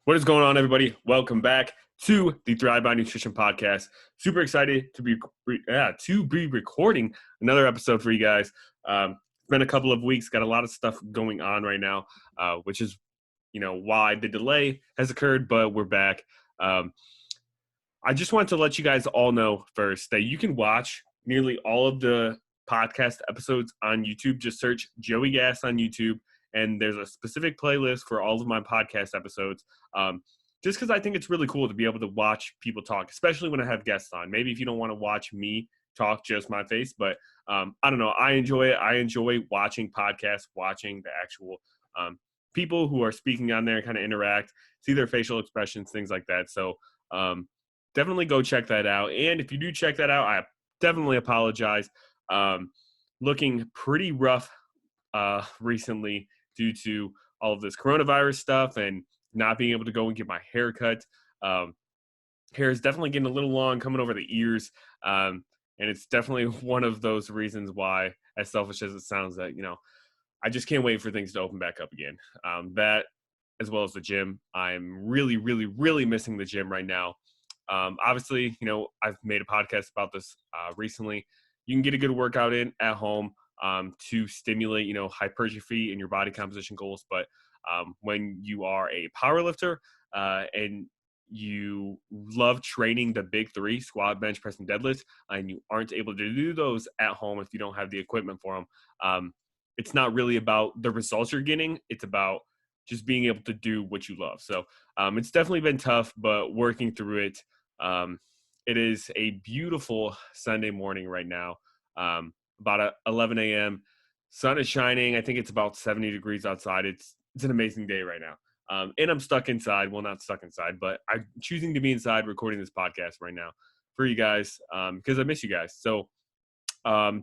What is going on, everybody? Welcome back to the Thrive by Nutrition podcast. Super excited to be recording another episode for you guys. It's been a couple of weeks, got a lot of stuff going on right now, which is why the delay has occurred, but we're back. I just want to let you guys all know first that you can watch nearly all of the podcast episodes on YouTube. Just search Joey Gas on YouTube, and there's a specific playlist for all of my podcast episodes. Just because I think it's really cool to be able to watch people talk, especially when I have guests on. Maybe if you don't want to watch me talk, just my face, but I don't know. I enjoy it. I enjoy watching podcasts, watching the actual people who are speaking on there, kind of interact, see their facial expressions, things like that. So definitely go check that out. And if you do check that out, I definitely apologize. Looking pretty rough recently due to all of this coronavirus stuff and not being able to go and get my hair cut. Hair is definitely getting a little long, coming over the ears. And it's definitely one of those reasons why, as selfish as it sounds, that, I just can't wait for things to open back up again. That, as well as the gym. I'm really, really, really missing the gym right now. Obviously, I've made a podcast about this recently. You can get a good workout in at home to stimulate, hypertrophy and your body composition goals. But when you are a power lifter and you love training the big three, squat, bench, press, and deadlift, and you aren't able to do those at home if you don't have the equipment for them, it's not really about the results you're getting. It's about just being able to do what you love. So it's definitely been tough, but working through it. It is a beautiful Sunday morning right now, about 11 a.m. Sun is shining. I think it's about 70 degrees outside. It's an amazing day right now. And I'm stuck inside. Well, not stuck inside, but I'm choosing to be inside recording this podcast right now for you guys because I miss you guys. So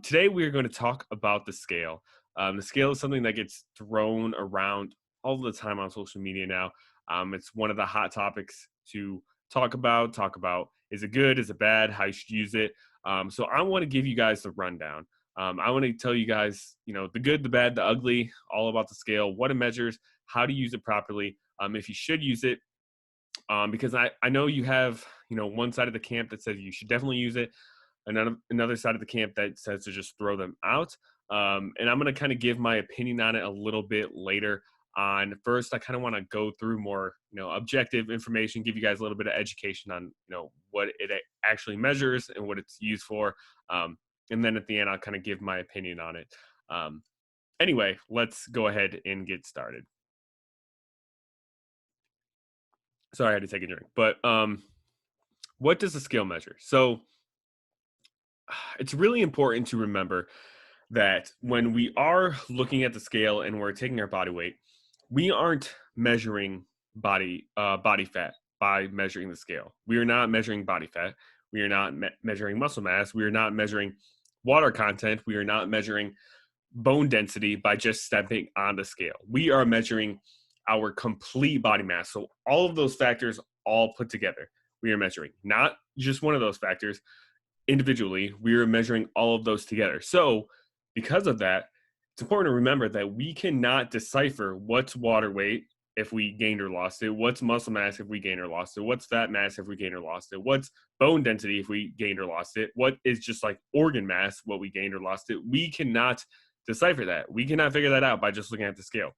today we are going to talk about the scale. The scale is something that gets thrown around all the time on social media now. It's one of the hot topics to talk about. Is it good? Is it bad? How you should use it? So I want to give you guys the rundown. I want to tell you guys, the good, the bad, the ugly, all about the scale, what it measures, how to use it properly, if you should use it, because I know you have, one side of the camp that says you should definitely use it, another side of the camp that says to just throw them out. And I'm going to kind of give my opinion on it a little bit later on. First, I kind of want to go through more, objective information, give you guys a little bit of education on, what it actually measures and what it's used for. And then at the end, I'll kind of give my opinion on it. Anyway, let's go ahead and get started. Sorry, I had to take a drink. But what does the scale measure? So it's really important to remember that when we are looking at the scale and we're taking our body weight, we aren't measuring body fat by measuring the scale. We are not measuring body fat. We are not measuring muscle mass. We are not measuring water content. We are not measuring bone density by just stepping on the scale. We are measuring our complete body mass. So all of those factors all put together, we are measuring, not just one of those factors individually. We are measuring all of those together. So because of that, it's important to remember that we cannot decipher what's water weight if we gained or lost it, what's muscle mass if we gained or lost it, what's fat mass if we gained or lost it, what's bone density if we gained or lost it, what is just like organ mass, what we gained or lost it. We cannot decipher that. We cannot figure that out by just looking at the scale.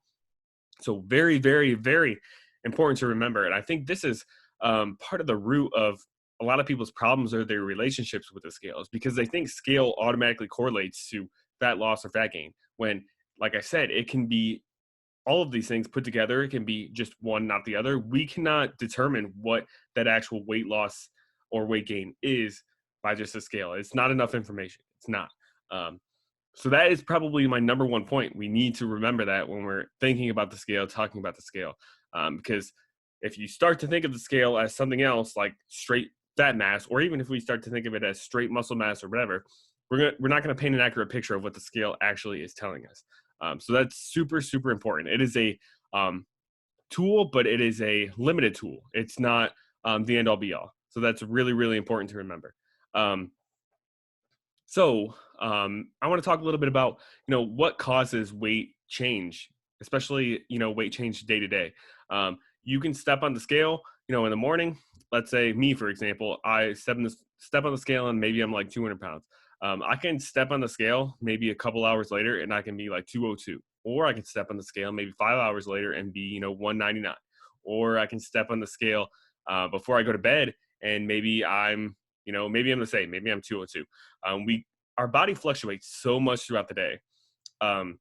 So very, very, very important to remember. And I think this is part of the root of a lot of people's problems or their relationships with the scale, is because they think scale automatically correlates to fat loss or fat gain, when, like I said, it can be all of these things put together. It can be just one, not the other. We cannot determine what that actual weight loss or weight gain is by just a scale. It's not enough information. It's not. So that is probably my number one point. We need to remember that when we're thinking about the scale, talking about the scale, because if you start to think of the scale as something else like straight fat mass, or even if we start to think of it as straight muscle mass or whatever, we're not going to paint an accurate picture of what the scale actually is telling us. So that's super, super important. It is a tool, but it is a limited tool. It's not the end all be all. So that's really, really important to remember. So I want to talk a little bit about, what causes weight change, especially, weight change day to day. you can step on the scale, in the morning. Let's say me, for example, I step on the scale and maybe I'm like 200 pounds. I can step on the scale maybe a couple hours later and I can be like 202. Or I can step on the scale maybe 5 hours later and be, 199. Or I can step on the scale before I go to bed and maybe I'm the same. Maybe I'm 202. Our body fluctuates so much throughout the day. Um,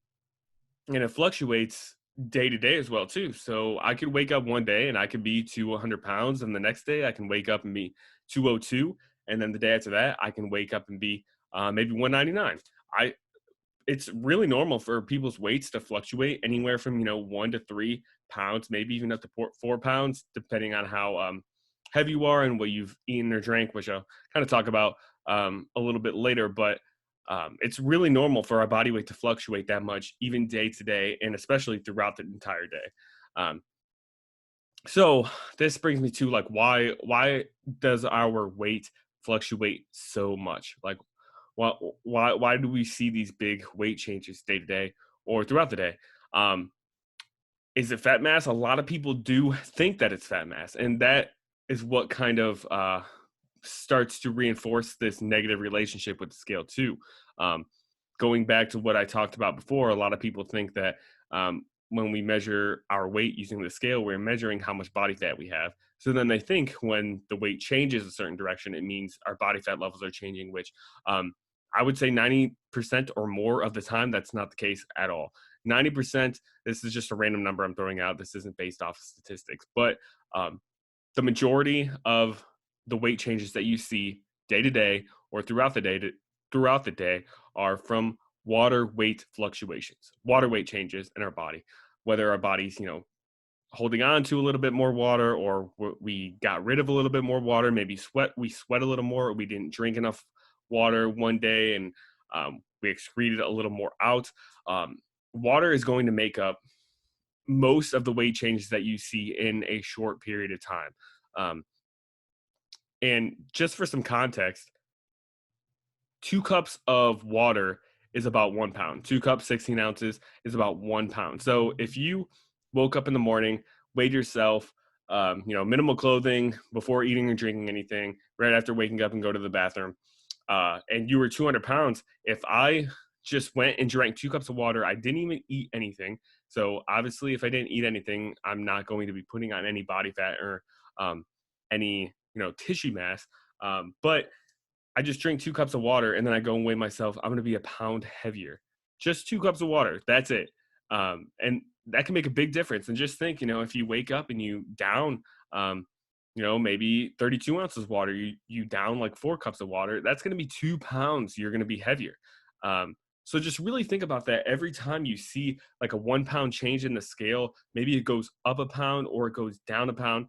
and it fluctuates day to day as well too. So I could wake up one day and I could be 200 pounds, and the next day I can wake up and be 202, and then the day after that I can wake up and be maybe 199. I It's really normal for people's weights to fluctuate anywhere from 1 to 3 pounds, maybe even up to 4 pounds, depending on how heavy you are and what you've eaten or drank, which I'll kind of talk about a little bit later. But it's really normal for our body weight to fluctuate that much, even day to day, and especially throughout the entire day. Um, so this brings me to like why does our weight fluctuate so much? Like why do we see these big weight changes day to day or throughout the day? Um, is it fat mass? A lot of people do think that it's fat mass, and that is what kind of starts to reinforce this negative relationship with the scale too. Um, Going back to what I talked about before, a lot of people think that when we measure our weight using the scale, we're measuring how much body fat we have. So then they think when the weight changes a certain direction, it means our body fat levels are changing, which I would say 90% or more of the time, that's not the case at all. 90%, this is just a random number I'm throwing out. This isn't based off of statistics, but um, the majority of the weight changes that you see day to day or throughout the day are from water weight fluctuations, water weight changes in our body, whether our body's, holding on to a little bit more water, or we got rid of a little bit more water, maybe we sweat a little more, or we didn't drink enough water one day and we excreted a little more out. Um, Water is going to make up most of the weight changes that you see in a short period of time. Um, and just for some context, 2 cups of water is about 1 pound. 2 cups, 16 ounces is about 1 pound. So if you woke up in the morning, weighed yourself, minimal clothing before eating or drinking anything, right after waking up and go to the bathroom, and you were 200 pounds, if I just went and drank 2 cups of water, I didn't even eat anything. So obviously, if I didn't eat anything, I'm not going to be putting on any body fat or any tissue mass. But I just drink 2 cups of water and then I go and weigh myself. I'm going to be a pound heavier. Just 2 cups of water. That's it. And that can make a big difference. And just think, if you wake up and you down, maybe 32 ounces of water, you down like 4 cups of water, that's going to be 2 pounds. You're going to be heavier. So just really think about that every time you see like a 1 pound change in the scale. Maybe it goes up a pound or it goes down a pound.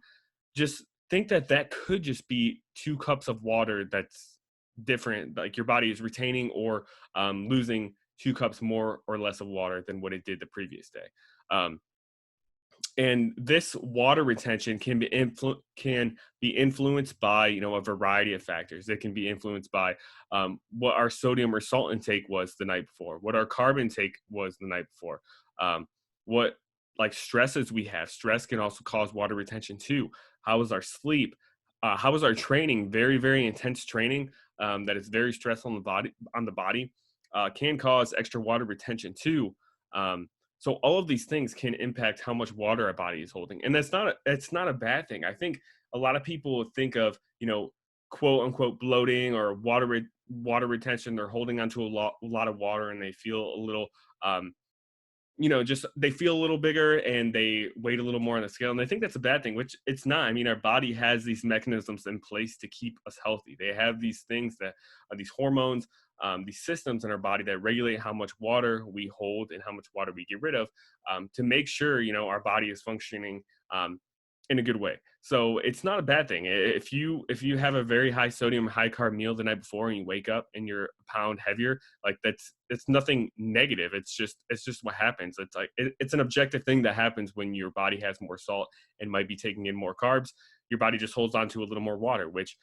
Just think that that could just be 2 cups of water that's different, like your body is retaining or losing 2 cups more or less of water than what it did the previous day. um, and this water retention can be influenced by a variety of factors. It can be influenced by what our sodium or salt intake was the night before, what our carb intake was the night before, what like stresses we have. Stress can also cause water retention too. How was our sleep? How was our training? Very, very intense training that is very stressful on the body can cause extra water retention too. um, so all of these things can impact how much water our body is holding, and it's not a bad thing. I think a lot of people think of quote unquote bloating or water retention. They're holding onto a lot of water, and they feel a little um, just they feel a little bigger and they weight a little more on the scale. And they think that's a bad thing, which it's not. I mean, our body has these mechanisms in place to keep us healthy. They have these things that are these hormones, these systems in our body that regulate how much water we hold and how much water we get rid of to make sure, our body is functioning in a good way. So it's not a bad thing. If you have a very high sodium, high carb meal the night before and you wake up and you're a pound heavier, like it's nothing negative. It's just what happens. It's like it's an objective thing that happens when your body has more salt and might be taking in more carbs. Your body just holds on to a little more water, which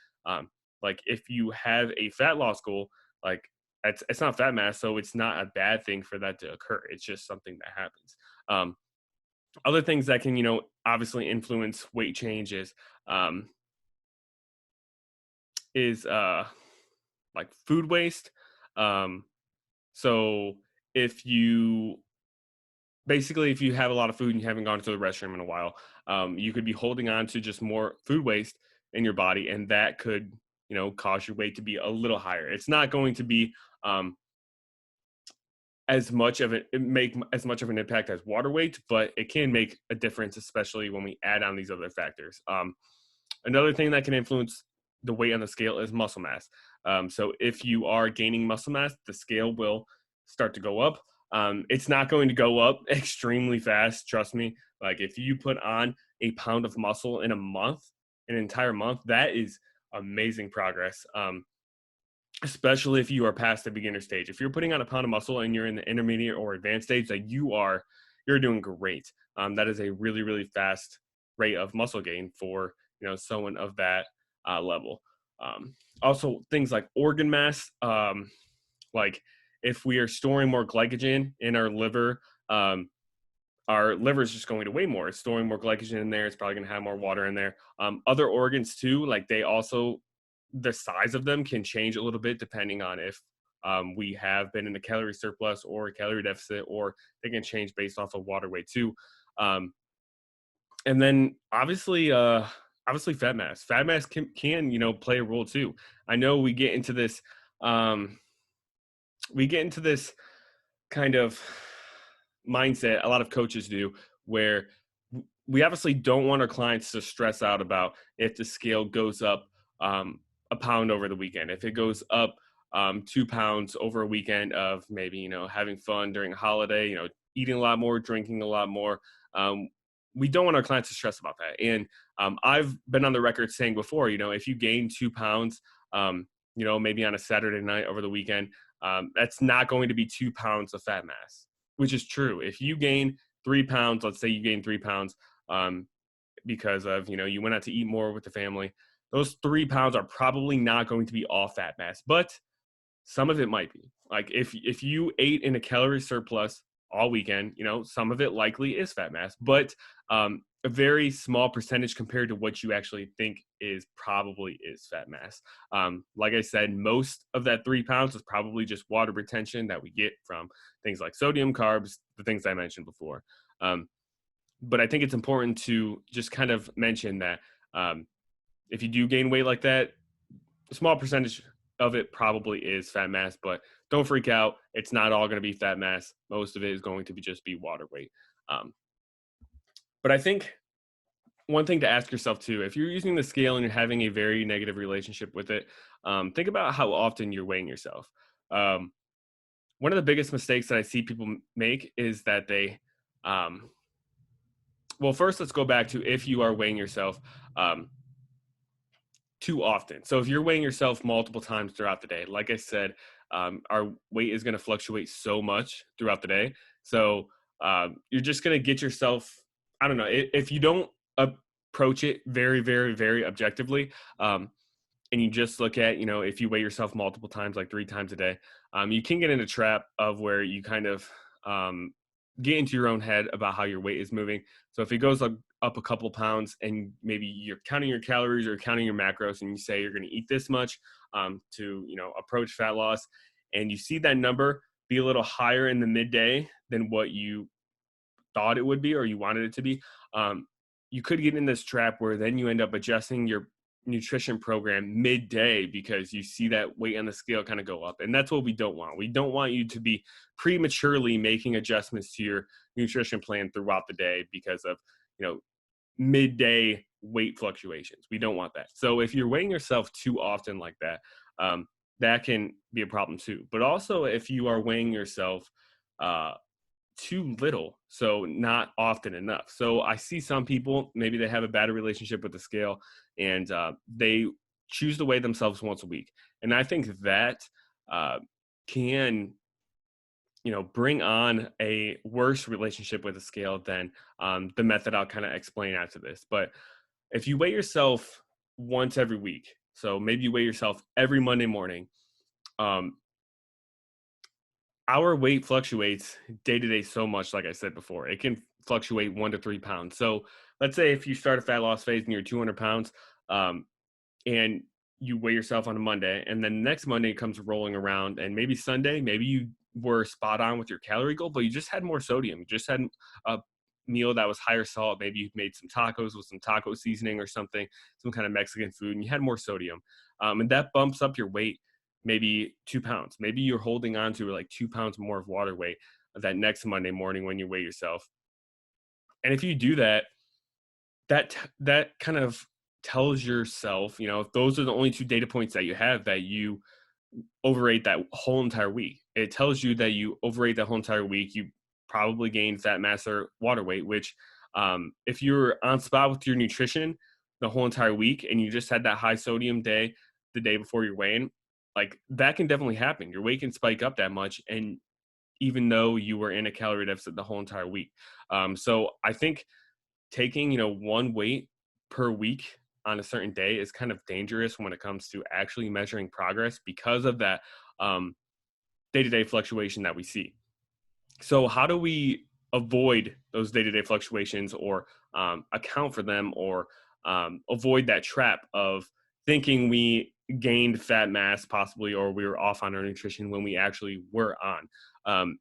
like if you have a fat loss goal, like it's not fat mass, so it's not a bad thing for that to occur. It's just something that happens. Um, Other things that can, obviously influence weight changes um, is like food waste. Um, so if you basically if you have a lot of food and you haven't gone to the restroom in a while, you could be holding on to just more food waste in your body, and that could cause your weight to be a little higher. It's not going to be um, as much of it make as much of an impact as water weight, but it can make a difference, especially when we add on these other factors. Another thing that can influence the weight on the scale is muscle mass. So if you are gaining muscle mass, the scale will start to go up. It's not going to go up extremely fast, trust me. Like if you put on a pound of muscle in a month, an entire month, that is amazing progress. Especially if you are past the beginner stage. If you're putting on a pound of muscle and you're in the intermediate or advanced stage, that you're doing great. That is a really really fast rate of muscle gain for someone of that level. Also, things like organ mass, like if we are storing more glycogen in our liver is just going to weigh more. It's storing more glycogen in there. It's probably going to have more water in there. Other organs too, like they also, the size of them can change a little bit depending on if we have been in a calorie surplus or a calorie deficit, or they can change based off of water weight too. Um, and then obviously fat mass. Fat mass can play a role too. I know um, we get into this kind of mindset, a lot of coaches do, where we obviously don't want our clients to stress out about if the scale goes up a pound over the weekend, if it goes up 2 pounds over a weekend of maybe having fun during a holiday, eating a lot more, drinking a lot more. um, we don't want our clients to stress about that. And I've been on the record saying before, if you gain 2 pounds maybe on a Saturday night over the weekend, that's not going to be 2 pounds of fat mass, which is true. If you gain 3 pounds, let's say you gain 3 pounds um, because of, you went out to eat more with the family, those 3 pounds are probably not going to be all fat mass, but some of it might be. Like if you ate in a calorie surplus all weekend, some of it likely is fat mass, but a very small percentage compared to what you actually think probably is fat mass. Like I said, most of that 3 pounds is probably just water retention that we get from things like sodium, carbs, the things I mentioned before. Um, but I think it's important to just kind of mention that if you do gain weight like that, a small percentage of it probably is fat mass, but don't freak out. It's not all going to be fat mass. Most of it is going to just be water weight. Um, but I think one thing to ask yourself too, if you're using the scale and you're having a very negative relationship with it, think about how often you're weighing yourself. Um, One of the biggest mistakes that I see people make is that um, well, first let's go back to if you are weighing yourself. Um, too often. So if you're weighing yourself multiple times throughout the day, like I said, our weight is going to fluctuate so much throughout the day. So you're just going to get yourself, I don't know, if you don't approach it very, very, very objectively, and you just look at, if you weigh yourself multiple times, like 3 times a day, you can get in a trap of where you kind of get into your own head about how your weight is moving. So if it goes up a couple pounds and maybe you're counting your calories or counting your macros and you say you're going to eat this much to, approach fat loss, and you see that number be a little higher in the midday than what you thought it would be or you wanted it to be, you could get in this trap where then you end up adjusting your nutrition program midday because you see that weight on the scale kind of go up. And that's what we don't want. We don't want you to be prematurely making adjustments to your nutrition plan throughout the day because of, midday weight fluctuations. We don't want that. So if you're weighing yourself too often like that, that can be a problem too. But also if you are weighing yourself uh, too little, so not often enough. So I see some people, maybe they have a bad relationship with the scale, and they choose to weigh themselves once a week. And I think that uh, can bring on a worse relationship with the scale than the method I'll kind of explain after this. But if you weigh yourself once every week, so maybe you weigh yourself every Monday morning, um, our weight fluctuates day to day so much. Like I said before, it can fluctuate 1 to 3 pounds. So let's say if you start a fat loss phase and you're 200 pounds, um, and you weigh yourself on a Monday, and then next Monday comes rolling around, and maybe Sunday, maybe you were spot on with your calorie goal, but you just had more sodium. You just had a meal that was higher salt. Maybe you made some tacos with some taco seasoning or something, some kind of Mexican food, and you had more sodium. And that bumps up your weight maybe 2 pounds. Maybe you're holding on to like 2 pounds more of water weight that next Monday morning when you weigh yourself. And if you do that, that kind of tells yourself, if those are the only two data points that you have, that you overate that whole entire week. It tells you that you overate that whole entire week. You probably gained fat mass or water weight, which if you're on spot with your nutrition the whole entire week and you just had that high sodium day the day before you're weighing, like that can definitely happen. Your weight can spike up that much, and even though you were in a calorie deficit the whole entire week. So I think taking, one weight per week on a certain day is kind of dangerous when it comes to actually measuring progress because of that um, day-to-day fluctuation that we see. So how do we avoid those day-to-day fluctuations, or account for them, or avoid that trap of thinking we gained fat mass possibly, or we were off on our nutrition when we actually were on? Um,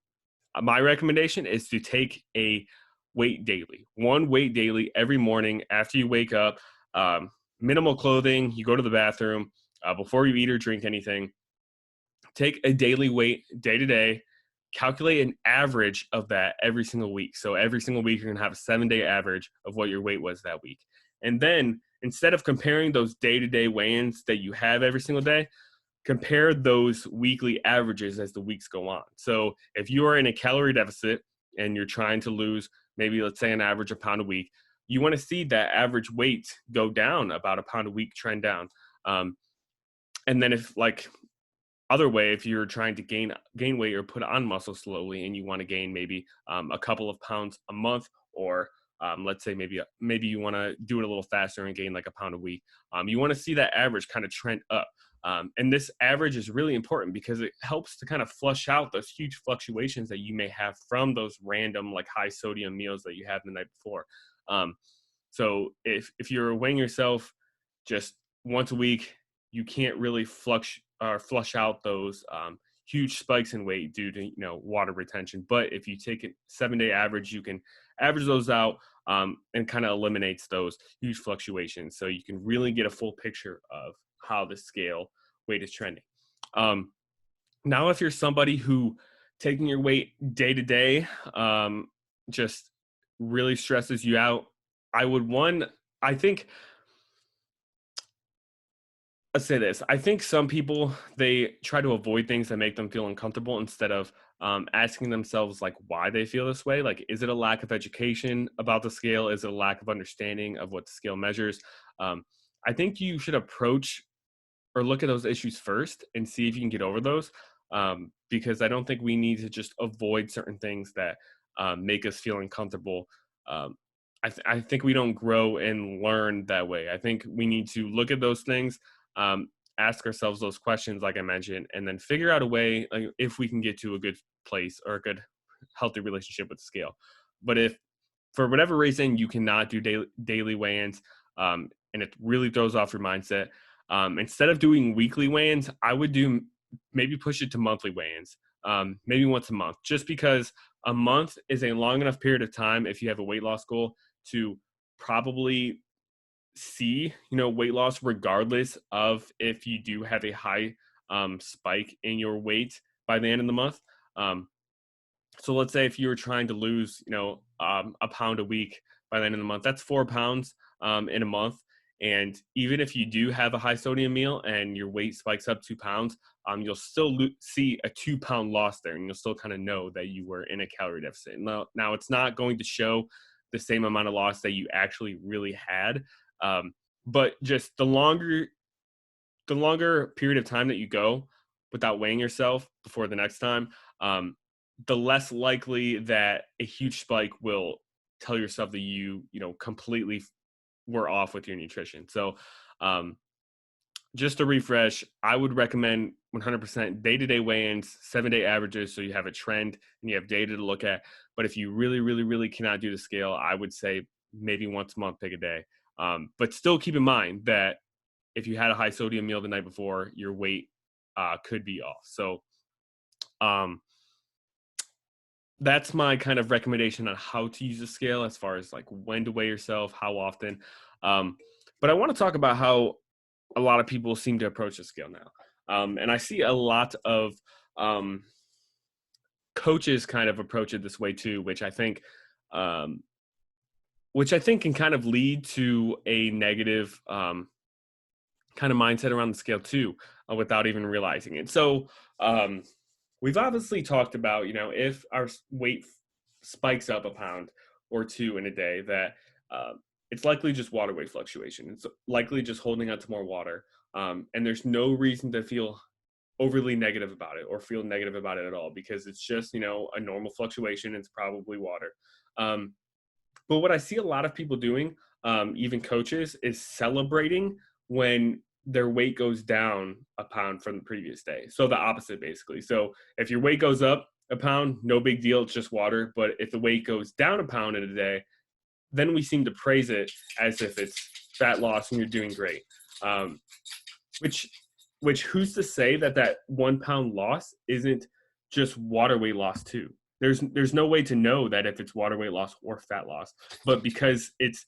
my recommendation is to take a weight daily, one weight daily every morning after you wake up. Minimal clothing, you go to the bathroom, before you eat or drink anything. Take a daily weight day to day, calculate an average of that every single week. So every single week, you're going to have a 7-day average of what your weight was that week. And then instead of comparing those day to day weigh ins that you have every single day, compare those weekly averages as the weeks go on. So if you are in a calorie deficit and you're trying to lose maybe, let's say, an average of a pound a week, you want to see that average weight go down about a pound a week, trend down. Um, and then if, like, other way, if you're trying to gain weight or put on muscle slowly, and you want to gain maybe a couple of pounds a month, or let's say maybe you want to do it a little faster and gain like a pound a week, you want to see that average kind of trend up. And this average is really important because it helps to kind of flush out those huge fluctuations that you may have from those random like high sodium meals that you had the night before. So if you're weighing yourself just once a week, you can't really flush out those huge spikes in weight due to water retention. But if you take a 7-day average, you can average those out, and kind of eliminates those huge fluctuations. So you can really get a full picture of how the scale weight is trending. Now, if you're somebody who taking your weight day to day just really stresses you out, I think let's say this. I think some people, they try to avoid things that make them feel uncomfortable instead of asking themselves like why they feel this way. Like, is it a lack of education about the scale? Is it a lack of understanding of what the scale measures? I think you should approach or look at those issues first and see if you can get over those. Because I don't think we need to just avoid certain things that make us feel uncomfortable. Um, I think we don't grow and learn that way. I think we need to look at those things, um, ask ourselves those questions, like I mentioned, and then figure out a way, like, if we can get to a good place or a good, healthy relationship with the scale. But if for whatever reason you cannot do daily weigh-ins, and it really throws off your mindset, instead of doing weekly weigh-ins, I would do maybe push it to monthly weigh-ins, maybe once a month, just because a month is a long enough period of time if you have a weight loss goal to probably see weight loss, regardless of if you do have a high spike in your weight by the end of the month. So let's say if you were trying to lose, a pound a week by the end of the month, that's 4 pounds in a month. And even if you do have a high sodium meal and your weight spikes up 2 pounds, you'll still see a 2 pound loss there, and you'll still kind of know that you were in a calorie deficit. Now it's not going to show the same amount of loss that you actually really had, but just the longer period of time that you go without weighing yourself before the next time, the less likely that a huge spike will tell yourself that completely were off with your nutrition. So, just to refresh, I would recommend 100% day-to-day weigh-ins, 7-day averages, so you have a trend and you have data to look at. But if you really, really, really cannot do the scale, I would say maybe once a month, pick a day. But still keep in mind that if you had a high sodium meal the night before, your weight could be off. So um, that's my kind of recommendation on how to use a scale as far as like when to weigh yourself, how often. But I want to talk about how a lot of people seem to approach the scale now. And I see a lot of coaches kind of approach it this way too, um, which I think can kind of lead to a negative kind of mindset around the scale too, without even realizing it. So we've obviously talked about, if our weight spikes up a pound or two in a day, that it's likely just water weight fluctuation. It's likely just holding on to more water. And there's no reason to feel overly negative about it or feel negative about it at all, because it's just, a normal fluctuation. It's probably water. But what I see a lot of people doing, even coaches, is celebrating when their weight goes down a pound from the previous day. So the opposite, basically. So if your weight goes up a pound, no big deal, it's just water. But if the weight goes down a pound in a day, then we seem to praise it as if it's fat loss and you're doing great. Which who's to say that 1 pound loss isn't just water weight loss too? There's no way to know that if it's water weight loss or fat loss, but because it's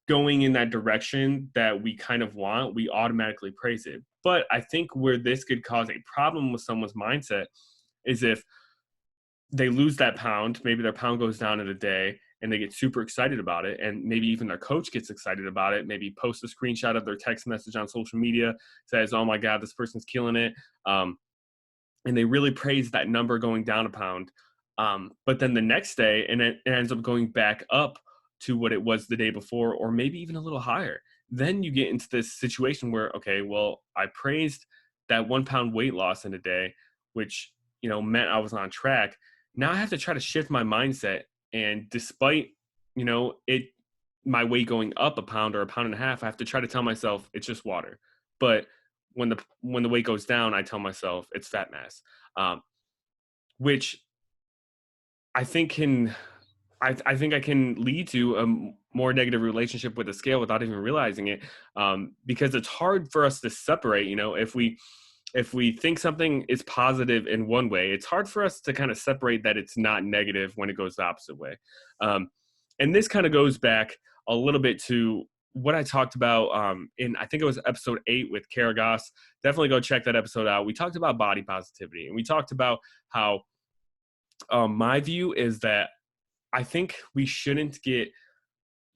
going in that direction that we kind of want, we automatically praise it. But I think where this could cause a problem with someone's mindset is if they lose that pound, maybe their pound goes down in a day and they get super excited about it. And maybe even their coach gets excited about it, maybe post a screenshot of their text message on social media, says, oh my God, this person's killing it. And they really praise that number going down a pound. But then the next day, and it ends up going back up to what it was the day before, or maybe even a little higher. Then you get into this situation where, okay, well, I praised that 1 pound weight loss in a day, which, meant I was on track. Now I have to try to shift my mindset. And despite, my weight going up a pound or a pound and a half, I have to try to tell myself it's just water. But when the weight goes down, I tell myself it's fat mass, which I think I think I can lead to a more negative relationship with the scale without even realizing it, because it's hard for us to separate. If we think something is positive in one way, it's hard for us to kind of separate that it's not negative when it goes the opposite way. And this kind of goes back a little bit to what I talked about in, I think it was episode 8 with Kara Goss. Definitely go check that episode out. We talked about body positivity, and we talked about how my view is that I think we shouldn't get,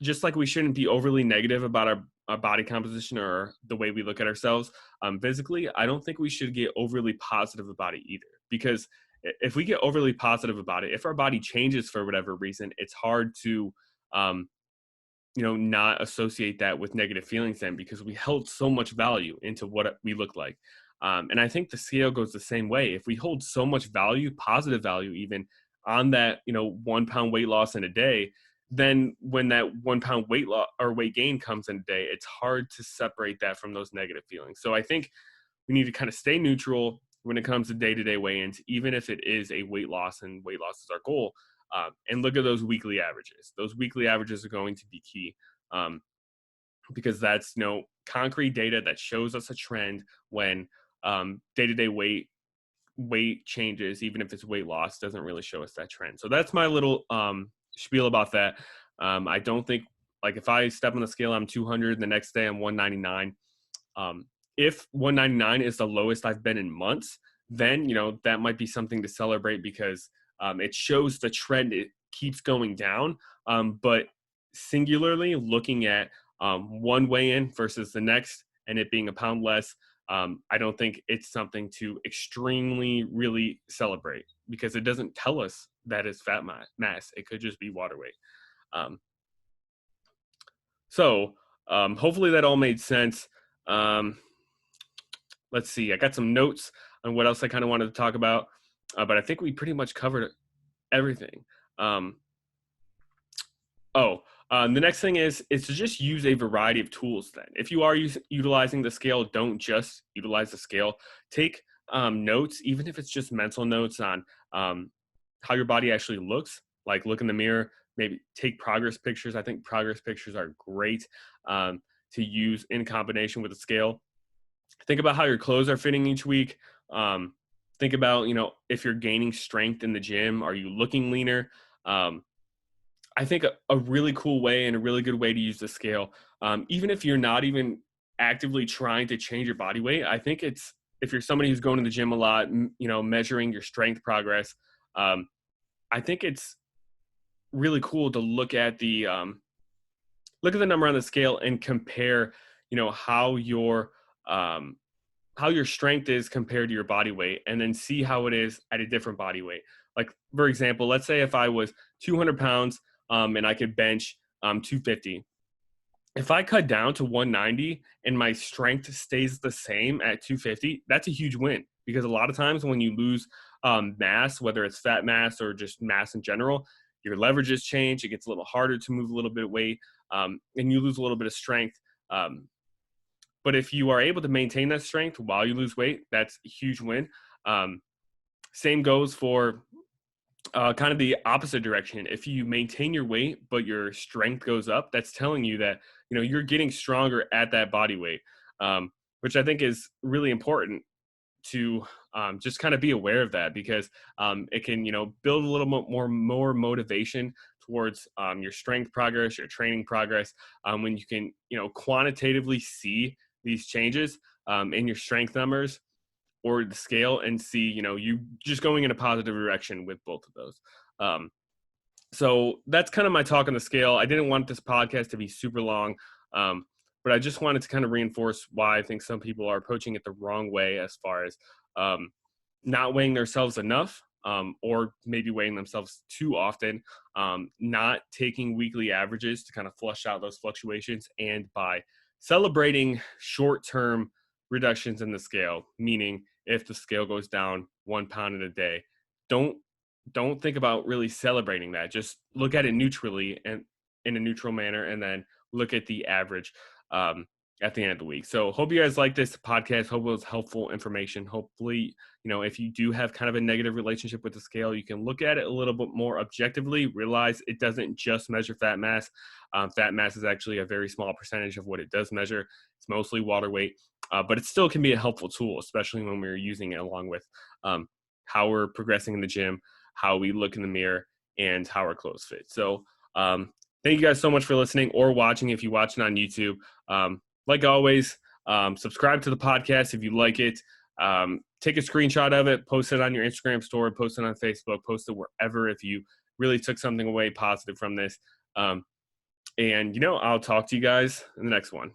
just like we shouldn't be overly negative about our body composition or the way we look at ourselves physically, I don't think we should get overly positive about it either. Because if we get overly positive about it, if our body changes for whatever reason, it's hard to, not associate that with negative feelings then, because we held so much value into what we look like. And I think the scale goes the same way. If we hold so much value, positive value even, on that, 1 pound weight loss in a day, then when that 1 pound weight loss or weight gain comes in a day, it's hard to separate that from those negative feelings. So I think we need to kind of stay neutral when it comes to day-to-day weigh-ins, even if it is a weight loss and weight loss is our goal, and look at those weekly averages. Those weekly averages are going to be key, because that's, concrete data that shows us a trend when day-to-day weight changes, even if it's weight loss, doesn't really show us that trend. So that's my little spiel about that. I don't think, like, if I step on the scale, I'm 200, the next day I'm 199. If 199 is the lowest I've been in months, then, that might be something to celebrate, because it shows the trend, it keeps going down. But singularly looking at one weigh-in versus the next, and it being a pound less, I don't think it's something to extremely really celebrate, because it doesn't tell us that it's fat mass. It could just be water weight. So hopefully that all made sense. Let's see. I got some notes on what else I kind of wanted to talk about, but I think we pretty much covered everything. The next thing is to just use a variety of tools then. If you are utilizing the scale, don't just utilize the scale. Take notes, even if it's just mental notes on how your body actually looks. Like look in the mirror, maybe take progress pictures. I think progress pictures are great to use in combination with the scale. Think about how your clothes are fitting each week. Um, think about, if you're gaining strength in the gym, are you looking leaner? Um, I think a really cool way and a really good way to use the scale, even if you're not even actively trying to change your body weight, I think it's, if you're somebody who's going to the gym a lot, measuring your strength progress, um, I think it's really cool to look at the number on the scale and compare, how um, how your strength is compared to your body weight, and then see how it is at a different body weight. Like, for example, let's say if I was 200 pounds and I could bench 250. If I cut down to 190 and my strength stays the same at 250, that's a huge win, because a lot of times when you lose mass, whether it's fat mass or just mass in general, your leverages change. It gets a little harder to move a little bit of weight, and you lose a little bit of strength. But if you are able to maintain that strength while you lose weight, that's a huge win. Um, Same goes for kind of the opposite direction. If you maintain your weight, but your strength goes up, that's telling you that, you're getting stronger at that body weight, which I think is really important to just kind of be aware of that, because it can, build a little bit more motivation towards your strength progress, your training progress, when you can, quantitatively see these changes in your strength numbers or the scale, and see, you just going in a positive direction with both of those. Um, so that's kind of my talk on the scale. I didn't want this podcast to be super long, um, but I just wanted to kind of reinforce why I think some people are approaching it the wrong way, as far as um, not weighing themselves enough, or maybe weighing themselves too often, not taking weekly averages to kind of flush out those fluctuations, and by celebrating short-term reductions in the scale, meaning if the scale goes down 1 pound in a day, don't think about really celebrating that. Just look at it neutrally and in a neutral manner, and then look at the average um, at the end of the week. So hope you guys like this podcast. Hope it was helpful information. Hopefully, if you do have kind of a negative relationship with the scale, you can look at it a little bit more objectively, realize it doesn't just measure fat mass. Fat mass is actually a very small percentage of what it does measure. It's mostly water weight, but it still can be a helpful tool, especially when we're using it along with how we're progressing in the gym, how we look in the mirror, and how our clothes fit. So thank you guys so much for listening or watching if you watch it on YouTube. Like always, subscribe to the podcast if you like it. Take a screenshot of it, post it on your Instagram story, post it on Facebook, post it wherever if you really took something away positive from this. And, I'll talk to you guys in the next one.